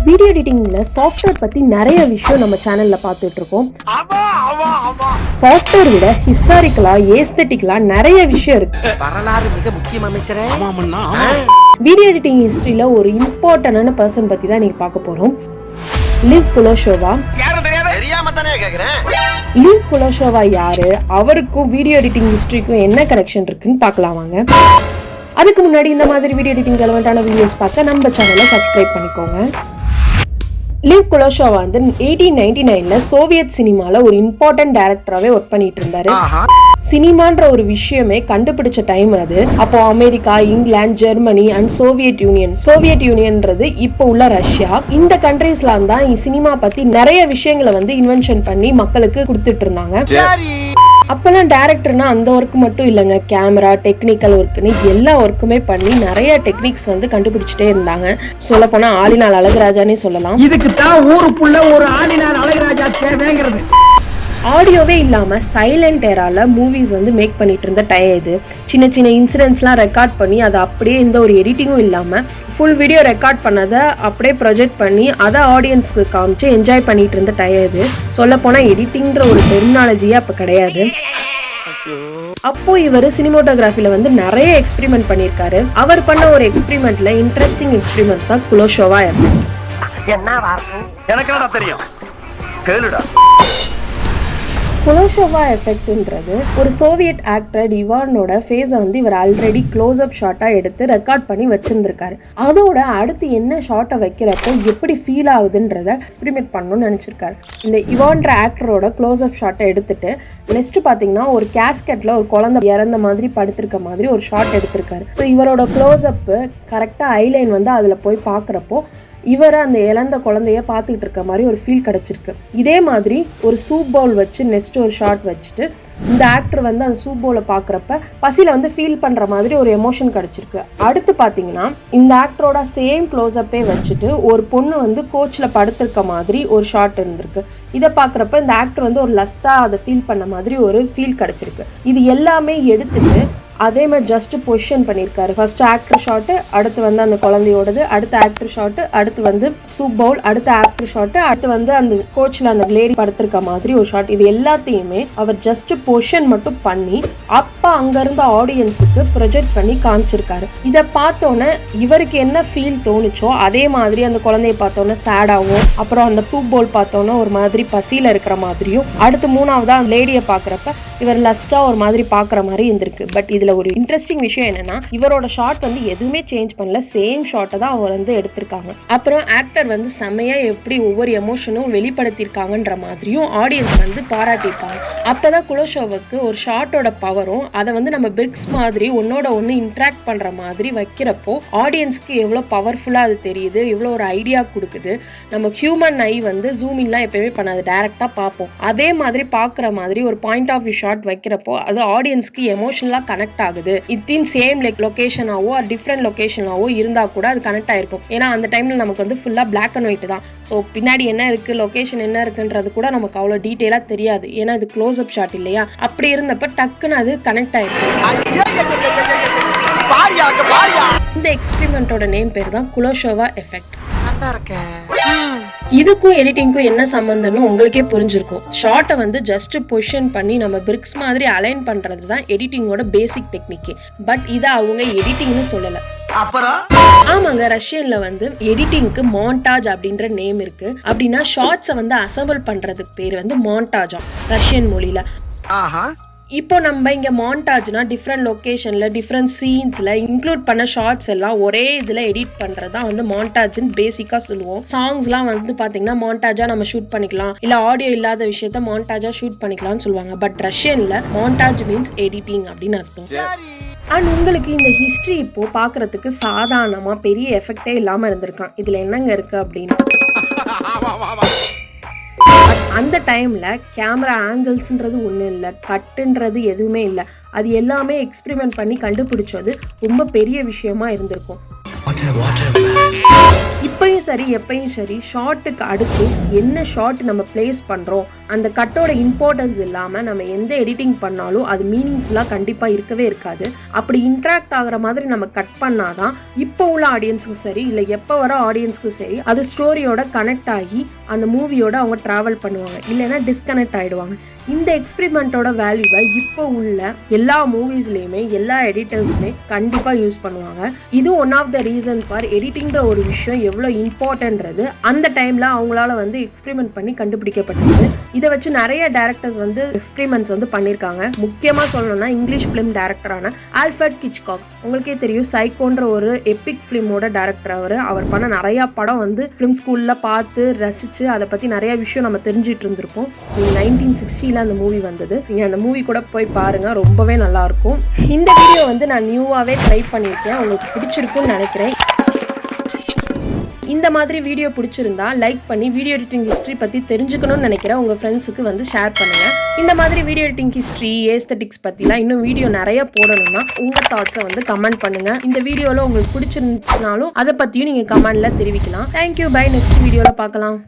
Video எடிட்டிங்ல software பத்தி நிறைய விஷயம் நம்ம சேனல்ல பார்த்துட்டு இருக்கோம். சாஃப்ட்வேர் விட ஹிஸ்டாரிக்கலா ஏஸ்தெட்டிக்கலா நிறைய விஷயம் இருக்கு. வரலாறு மிக முக்கியம் அமைச்சரே. வீடியோ எடிட்டிங் ஹிஸ்டரியில ஒரு இம்பார்ட்டன்டான பர்சன் பத்தி தான் நீங்க பார்க்க போறோம். லிவ் குலோஷோவா. லிவ் குலோஷோவா யாரு, அவருக்கும் வீடியோ எடிட்டிங் ஹிஸ்டரிக்கும் என்ன கனெக்ஷன் இருக்குன்னு பார்க்கலாம் வாங்க. அதுக்கு முன்னாடி இந்த மாதிரி வீடியோ எடிட்டிங் ரெலவென்ட்டான வீடியோஸ் பார்க்க நம்ம சேனலை சப்ஸ்கிரைப் பண்ணிக்கோங்க. லிவ் குலோஷோவா வந்து 1899ல சோவியத் சினிமால ஒரு இம்பார்ட்டன்ட் டைரக்டராகவே ஒர்க் பண்ணிட்டு இருந்தாரு. சினிமான்ற ஒரு விஷயமே கண்டுபிடிச்ச டைம் அது. அப்போ America, England, Germany and Soviet யூனியன்ன்றது இப்போ உள்ள ரஷ்யா, இந்த கண்ட்ரீஸ்லாம் தான் சினிமா பத்தி நிறைய விஷயங்களை வந்து இன்வென்ஷன் பண்ணி மக்களுக்கு கொடுத்துட்டு இருந்தாங்க. அப்பெல்லாம் டைரக்டர்னா அந்த ஒர்க் மட்டும் இல்லைங்க, கேமரா, டெக்னிக்கல் ஒர்க்னு எல்லா ஒர்க்குமே பண்ணி நிறைய டெக்னிக்ஸ் வந்து கண்டுபிடிச்சிட்டே இருந்தாங்க. சொல்ல போனா ஆளினால் அழகுராஜானே சொல்லலாம். இதுக்கு தான் ஊருக்குள்ள ஒரு ஆளினால் அழகுராஜா தேவைங்கிறது. ஆடியோவே இல்லாமல் சைலண்ட் ஏரால மூவிஸ் வந்து மேக் பண்ணிட்டு இருந்த டைம் இது. சின்ன சின்ன இன்சிடென்ட்ஸ்லாம் ரெக்கார்ட் பண்ணி அதை அப்படியே எந்த ஒரு எடிட்டிங்கும் இல்லாமல் ஃபுல் வீடியோ ரெக்கார்ட் பண்ணதை அப்படியே ப்ரொஜெக்ட் பண்ணி அதை ஆடியன்ஸ்க்கு காமிச்சு என்ஜாய் பண்ணிட்டு இருந்த டைம் இது. சொல்லப்போனால் எடிட்டிங்கிற ஒரு டெர்மினாலஜியே அப்போ கிடையாது. அப்போ இவர் சினிமோட்டோகிராஃபில வந்து நிறைய எக்ஸ்பெரிமெண்ட் பண்ணியிருக்காரு. அவர் பண்ண ஒரு எக்ஸ்பெரிமெண்ட்ல இன்ட்ரெஸ்டிங் எக்ஸ்பெரிமெண்ட் தான் குலோஷோவா எஃபெக்ட். குலோஷோவா எஃபெக்ட்ன்றது ஒரு சோவியட் ஆக்டர் இவானோட ஃபேஸை வந்து இவர் ஆல்ரெடி க்ளோஸ் அப் ஷாட்டாக எடுத்து ரெக்கார்ட் பண்ணி வச்சிருந்திருக்காரு. அதோட அடுத்து என்ன ஷாட்டை வைக்கிறப்போ எப்படி ஃபீல் ஆகுதுன்றத எக்ஸ்பெரிமெண்ட் பண்ணணும்னு நினச்சிருக்காரு. இந்த இவான்ற ஆக்டரோட க்ளோஸ் அப் ஷாட்டை எடுத்துட்டு நெக்ஸ்ட் பார்த்தீங்கன்னா ஒரு கேஸ்கெட்டில் ஒரு குழந்தை இறந்த மாதிரி படுத்திருக்க மாதிரி ஒரு ஷாட் எடுத்திருக்காரு. ஸோ இவரோட க்ளோஸ் அப்பு கரெக்டாக ஐலைன் வந்து அதில் போய் பார்க்குறப்போ இவரை அந்த இழந்த குழந்தைய பார்த்துக்கிட்டு இருக்க மாதிரி ஒரு ஃபீல் கிடச்சிருக்கு. இதே மாதிரி ஒரு சூப் பவுல் வச்சு நெக்ஸ்ட் ஒரு ஷாட் வச்சுட்டு இந்த ஆக்டர் வந்து அந்த சூப் பவுலை பார்க்குறப்ப பசியில் வந்து ஃபீல் பண்ணுற மாதிரி ஒரு எமோஷன் கிடச்சிருக்கு. அடுத்து பார்த்தீங்கன்னா இந்த ஆக்டரோட சேம் க்ளோஸ்அப்பே வச்சுட்டு ஒரு பொண்ணு வந்து கோச்சில் படுத்திருக்க மாதிரி ஒரு ஷாட் இருந்திருக்கு. இதை பார்க்குறப்ப இந்த ஆக்டர் வந்து ஒரு லஸ்ட்டாக அதை ஃபீல் பண்ண மாதிரி ஒரு ஃபீல் கிடச்சிருக்கு. இது எல்லாமே எடுத்துட்டு அதே மாதிரி ஜஸ்ட் பொசிஷன் பண்ணியிருக்காரு. ஃபர்ஸ்ட் ஆக்டர் ஷாட்டு, அடுத்து வந்து அந்த குழந்தையோடது, அடுத்த ஆக்டர் ஷாட்டு, அடுத்து வந்து சூப் பவுல், அடுத்த ஆக்டர் ஷாட்டு, அடுத்து வந்து அந்த கோச்சில் அந்த லேடி படுத்திருக்க மாதிரி ஒரு ஷாட். இது எல்லாத்தையுமே அவர் ஜஸ்ட் பொசிஷன் மட்டும் பண்ணி அப்போ அங்கேருந்த ஆடியன்ஸுக்கு ப்ரொஜெக்ட் பண்ணி காமிச்சிருக்காரு. இதை பார்த்தோன்னே இவருக்கு என்ன ஃபீல் தோணுச்சோ அதே மாதிரி அந்த குழந்தைய பார்த்தோன்னே சேடாகவும், அப்புறம் அந்த சூப் பவுல் பார்த்தோன்னே ஒரு மாதிரி பசியில் இருக்கிற மாதிரியும், அடுத்து மூணாவதா அந்த லேடியை பார்க்குறப்ப இவர் லஸ்ட்டாக ஒரு மாதிரி பார்க்குற மாதிரி இருந்திருக்கு. பட் இதில் ஒரு இன்ட்ரெஸ்டிங் விஷயம் என்னன்னா இவரோட ஷாட் வந்து எதுவுமே சேஞ்ச் பண்ணல, சேம் ஷாட்டை தான் அவர் வந்து எடுத்திருக்காங்க. அப்புறம் ஆக்டர் வந்து செம்மையா எப்படி ஒவ்வொரு எமோஷனும் வெளிப்படுத்தியிருக்காங்கன்ற மாதிரியும் ஆடியன்ஸ் வந்து பாராட்டியிருக்காங்க. அப்பதான் குலோஷோவுக்கு ஒரு ஷாட்டோட பவரும் அதை வந்து நம்ம பிரிக்ஸ் மாதிரி ஒன்னோட ஒன்று இன்ட்ராக்ட் பண்ற மாதிரி வைக்கிறப்போ ஆடியன்ஸ்க்கு எவ்வளோ பவர்ஃபுல்லாக அது தெரியுது, எவ்வளோ ஒரு ஐடியா கொடுக்குது. நம்ம ஹியூமன் ஐ வந்து ஜூமிங்லாம் எப்பயுமே பண்ணாது, டைரக்டாக பார்ப்போம். அதே மாதிரி பார்க்குற மாதிரி ஒரு பாயிண்ட் ஆஃப் வியூ ஷாட் வைக்கிறப்போ அது ஆடியன்ஸ்க்கு எமோஷனலாக கனெக்ட் ஆகுது. இத்தின் சேம் லொகேஷனாவோ டிஃப்ரெண்ட் லொகேஷனாவோ இருந்தா கூட அது கனெக்ட் ஆயிருக்கும். ஏன்னா அந்த டைம்ல நமக்கு வந்து ஃபுல்லா பிளாக் அண்ட் ஒயிட் தான். ஸோ பின்னாடி என்ன இருக்கு, லொகேஷன் என்ன இருக்குன்றது கூட நமக்கு அவ்வளோ டீட்டெயிலா தெரியாது, ஏன்னா இது க்ளோஸ் அப் ஷாட் இல்லையா. அப்படி இருந்தப்ப டக்குன்னு அது கனெக்ட் ஆயிருக்கு. இந்த எக்ஸ்பெரிமெண்டோட நேம் பேர் தான் குலோஷோவா எஃபெக்ட். இதுக்கும் எடிட்டிங்க்கும் என்ன சம்பந்தம்னு உங்களுக்கே புரிஞ்சிருக்கும். ஷார்ட்டை வந்து ஜஸ்ட் பொசிஷன் பண்ணி நம்ம பிரிக்ஸ் மாதிரி அலைன் பண்றது தான் எடிட்டிங்கோட பேசிக் டெக்னிக். பட் இதை அவங்க எடிட்டிங்னு சொல்லல. ஆமாங்க, ரஷ்யன்ல வந்து எடிட்டிங்க்கு மாண்டாஜ் அப்படின்ற நேம் இருக்கு. அப்படின்னா ஷார்ட்ஸை வந்து அசம்பிள் பண்றதுக்கு பேர் வந்து மாண்டாஜா ரஷ்யன் மொழியில. இப்போ நம்ம இங்கே மாண்டாஜ்னா டிஃப்ரெண்ட் லொக்கேஷனில் டிஃப்ரெண்ட் சீன்ஸில் இன்க்ளூட் பண்ண ஷார்ட்ஸ் எல்லாம் ஒரே இதில் எடிட் பண்ணுறது தான் வந்து மாண்டாஜ்னு பேசிக்காக சொல்லுவோம். சாங்ஸ்லாம் வந்து பார்த்தீங்கன்னா மாண்டாஜாக நம்ம ஷூட் பண்ணிக்கலாம், இல்லை ஆடியோ இல்லாத விஷயத்த மாண்டாஜாக ஷூட் பண்ணிக்கலாம்னு சொல்லுவாங்க. பட் ரஷ்யனில் மாண்டாஜ் மீன்ஸ் எடிட்டிங் அப்படின்னு அர்த்தம். அண்ட் உங்களுக்கு இந்த ஹிஸ்ட்ரி இப்போ பார்க்குறதுக்கு சாதாரணமாக பெரிய எஃபெக்டே இல்லாமல் இருந்திருக்கான். இதில் என்னங்க இருக்குது அப்படின்னு. அந்த டைம்ல கேமரா ஆங்கிள்ஸ்ன்றது ஒன்றும் இல்லை, கட்டுன்றது எதுவுமே இல்லை. அது எல்லாமே எக்ஸ்பெரிமெண்ட் பண்ணி கண்டுபிடிச்சது ரொம்ப பெரிய விஷயமா இருந்திருக்கும். இப்பயும் சரி எப்பயும் சரி ஷார்ட்டுக்கு அடுத்து என்ன ஷார்ட் நம்ம பிளேஸ் பண்ணுறோம், அந்த கட்டோட இம்பார்ட்டன்ஸ் இல்லாமல் நம்ம எந்த எடிட்டிங் பண்ணாலும் அது மீனிங்ஃபுல்லாக கண்டிப்பாக இருக்கவே இருக்காது. அப்படி இன்ட்ராக்ட் ஆகிற மாதிரி நம்ம கட் பண்ணாதான் இப்போ உள்ள ஆடியன்ஸுக்கும் சரி இல்லை எப்போ வர ஆடியன்ஸுக்கும் சரி அது ஸ்டோரியோட கனெக்ட் ஆகி அந்த மூவியோட அவங்க ட்ராவல் பண்ணுவாங்க, இல்லைன்னா டிஸ்கனெக்ட் ஆகிடுவாங்க. இந்த எக்ஸ்பிரிமெண்ட்டோட வேல்யூவை இப்போ உள்ள எல்லா மூவிஸ்லேயுமே எல்லா எடிட்டர்ஸுமே கண்டிப்பாக யூஸ் பண்ணுவாங்க. இது one of the reason for எடிட்டிங்கிற ஒரு விஷயம் எவ்வளோ இம்பார்ட்டன்றது அந்த டைமில் அவங்களால வந்து எக்ஸ்பிரிமெண்ட் பண்ணி கண்டுபிடிக்கப்பட்டுச்சு. இதை வச்சு நிறைய டேரக்டர்ஸ் வந்து எக்ஸ்பிரிமெண்ட்ஸ் வந்து பண்ணியிருக்காங்க. முக்கியமாக சொல்லணும்னா இங்கிலீஷ் ஃபிலிம் டேரக்டரான ஆல்ஃபிரட் ஹிச்காக், உங்களுக்கே தெரியும் சைக்கோன்ற ஒரு எபிக் ஃபிலிமோட டேரக்டர். அவர் பண்ண நிறையா படம் வந்து ஃபிலிம் ஸ்கூலில் பார்த்து ரசித்து அதை பற்றி நிறைய விஷயம் நம்ம தெரிஞ்சிட்டு இருந்திருப்போம். 1960 அந்த மூவி வந்தது. நீங்கள் அந்த மூவி கூட போய் பாருங்கள், ரொம்பவே நல்லாயிருக்கும். இந்த வீடியோ வந்து நான் நியூவாகவே ட்ரை பண்ணியிருக்கேன், உங்களுக்கு பிடிச்சிருக்குன்னு நினைக்கிறேன். இந்த மாதிரி வீடியோ பிடிச்சிருந்தா லைக் பண்ணி வீடியோ எடிட்டிங் ஹிஸ்ட்ரி பற்றி தெரிஞ்சுக்கணும்னு நினைக்கிற உங்கள் ஃப்ரெண்ட்ஸுக்கு வந்து ஷேர் பண்ணுங்கள். இந்த மாதிரி வீடியோ எடிட்டிங் ஹிஸ்ட்ரி ஏஸ்தட்டிக்ஸ் பற்றிலாம் இன்னும் வீடியோ நிறைய போடணும்னா உங்கள் தாட்ஸை வந்து கமெண்ட் பண்ணுங்கள். இந்த வீடியோவில் உங்களுக்கு பிடிச்சிருந்துச்சுனாலும் அதை பற்றியும் நீங்கள் கமெண்டில் தெரிவிக்கலாம். Thank you, by. நெக்ஸ்ட் வீடியோவில் பார்க்கலாம்.